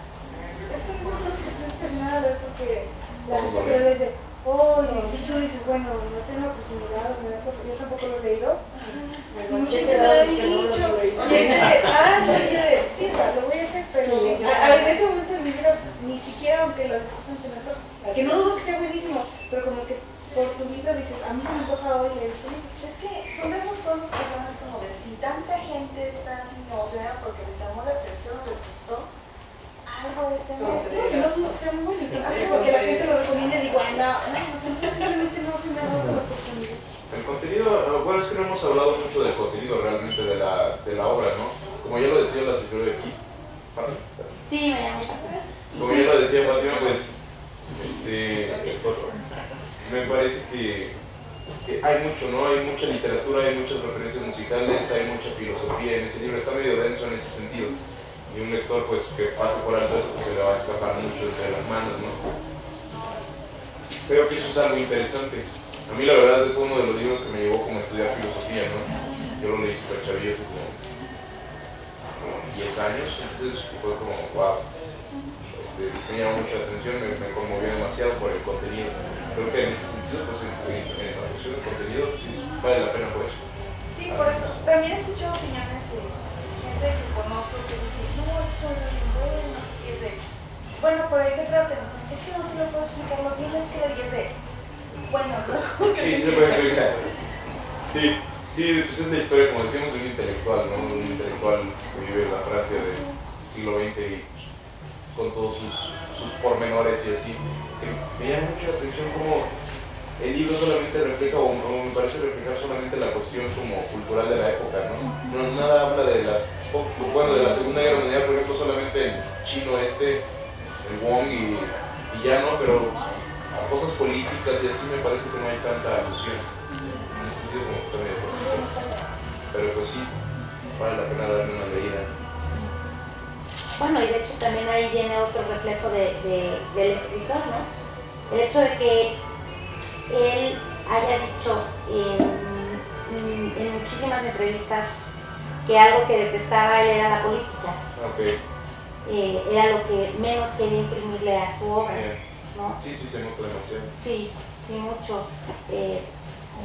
Esto es una cosa que estoy impresionada de ver porque la gente que lo lee dice, oye, y tú dices, bueno, no tengo la oportunidad, yo tampoco lo he leído. Y mucha gente me lo ha dicho. Y es de, sí, o sea, lo voy a hacer, pero en este momento de mi vida, ni siquiera aunque lo discutan se me antoja. Que no dudo que sea buenísimo, pero como que por tu vida dices, a mí no me antoja hoy leer este libro. Es que son de esas cosas que son así como de, si tanta gente está así emocionada porque les llamó la atención o les gustó, algo de tener, que no sea muy bonito, porque la gente lo recomienda y digo, no, simplemente no se me ha dado la oportunidad. El contenido, bueno, es que no hemos hablado mucho del contenido realmente de la obra, ¿no? Como ya lo decía la señora de aquí, Sí, me llamo. como ya lo decía Fátima, pues, me parece que hay mucho, ¿no? Hay mucha literatura, hay muchas referencias musicales, hay mucha filosofía en ese libro, está medio denso en ese sentido. Y un lector pues que pase por alto eso pues se le va a escapar mucho entre las manos, ¿no? Creo que eso es algo interesante. A mí la verdad fue uno de los libros que me llevó como a estudiar filosofía, ¿no? Yo lo leí súper chavillo, como 10 años, entonces fue como wow. Me llamó mucho la atención, me conmovió demasiado por el contenido. Creo que en ese sentido, pues en la cuestión del contenido, sí vale la pena por eso. Sí, por eso. También he escuchado opiniones de gente que conozco que dice, no, esto son bien buenos, y es de, bueno, por ahí te trate, no sé, es que no te lo puedo explicar, lo tienes que leer, y es de, bueno, no. Sí, sí se puede explicar. Sí, pues es la historia, como decíamos, de un intelectual, ¿no? Un intelectual que vive en la Francia del siglo XX y con todos sus pormenores y así. Me llama mucho la atención como el libro solamente refleja, o me parece reflejar solamente la cuestión como cultural de la época, ¿no? Nada habla de la Segunda Guerra Mundial, por ejemplo, solamente el chino el Wong y ya, ¿no? Pero a cosas políticas y así me parece que no hay tanta alusión. En ese sentido como que está medio cortito. Pero pues sí, vale la pena darle una leída. Bueno, y de hecho también ahí viene otro reflejo del escritor, ¿no? El hecho de que él haya dicho en muchísimas entrevistas que algo que detestaba él era la política. Okay. era lo que menos quería imprimirle a su obra, ¿no? Sí, sí, se nota demasiado. Sí, sí, mucho. Y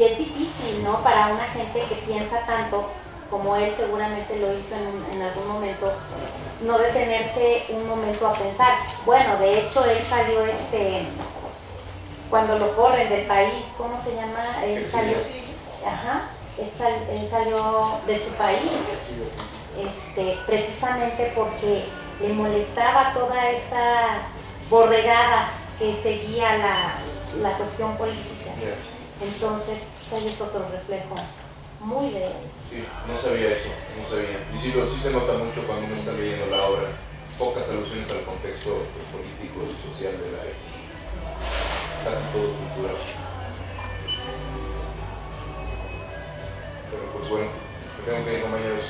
es difícil, ¿no? Para una gente que piensa tanto, como él seguramente lo hizo en algún momento, no detenerse un momento a pensar. Bueno, de hecho, él salió cuando lo corren del país, ¿cómo se llama? Él salió, él salió de su país, precisamente porque le molestaba toda esta borregada que seguía la cuestión política. Entonces, ahí es otro reflejo muy de él. Sí, no sabía eso, no sabía. Y sí se nota mucho cuando uno está leyendo la obra, pocas alusiones al contexto político y social de la época. Casi todo cultural. Pero pues bueno, me tengo que ir, compañeros.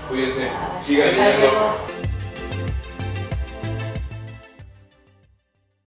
Cuídense, sigan leyendo.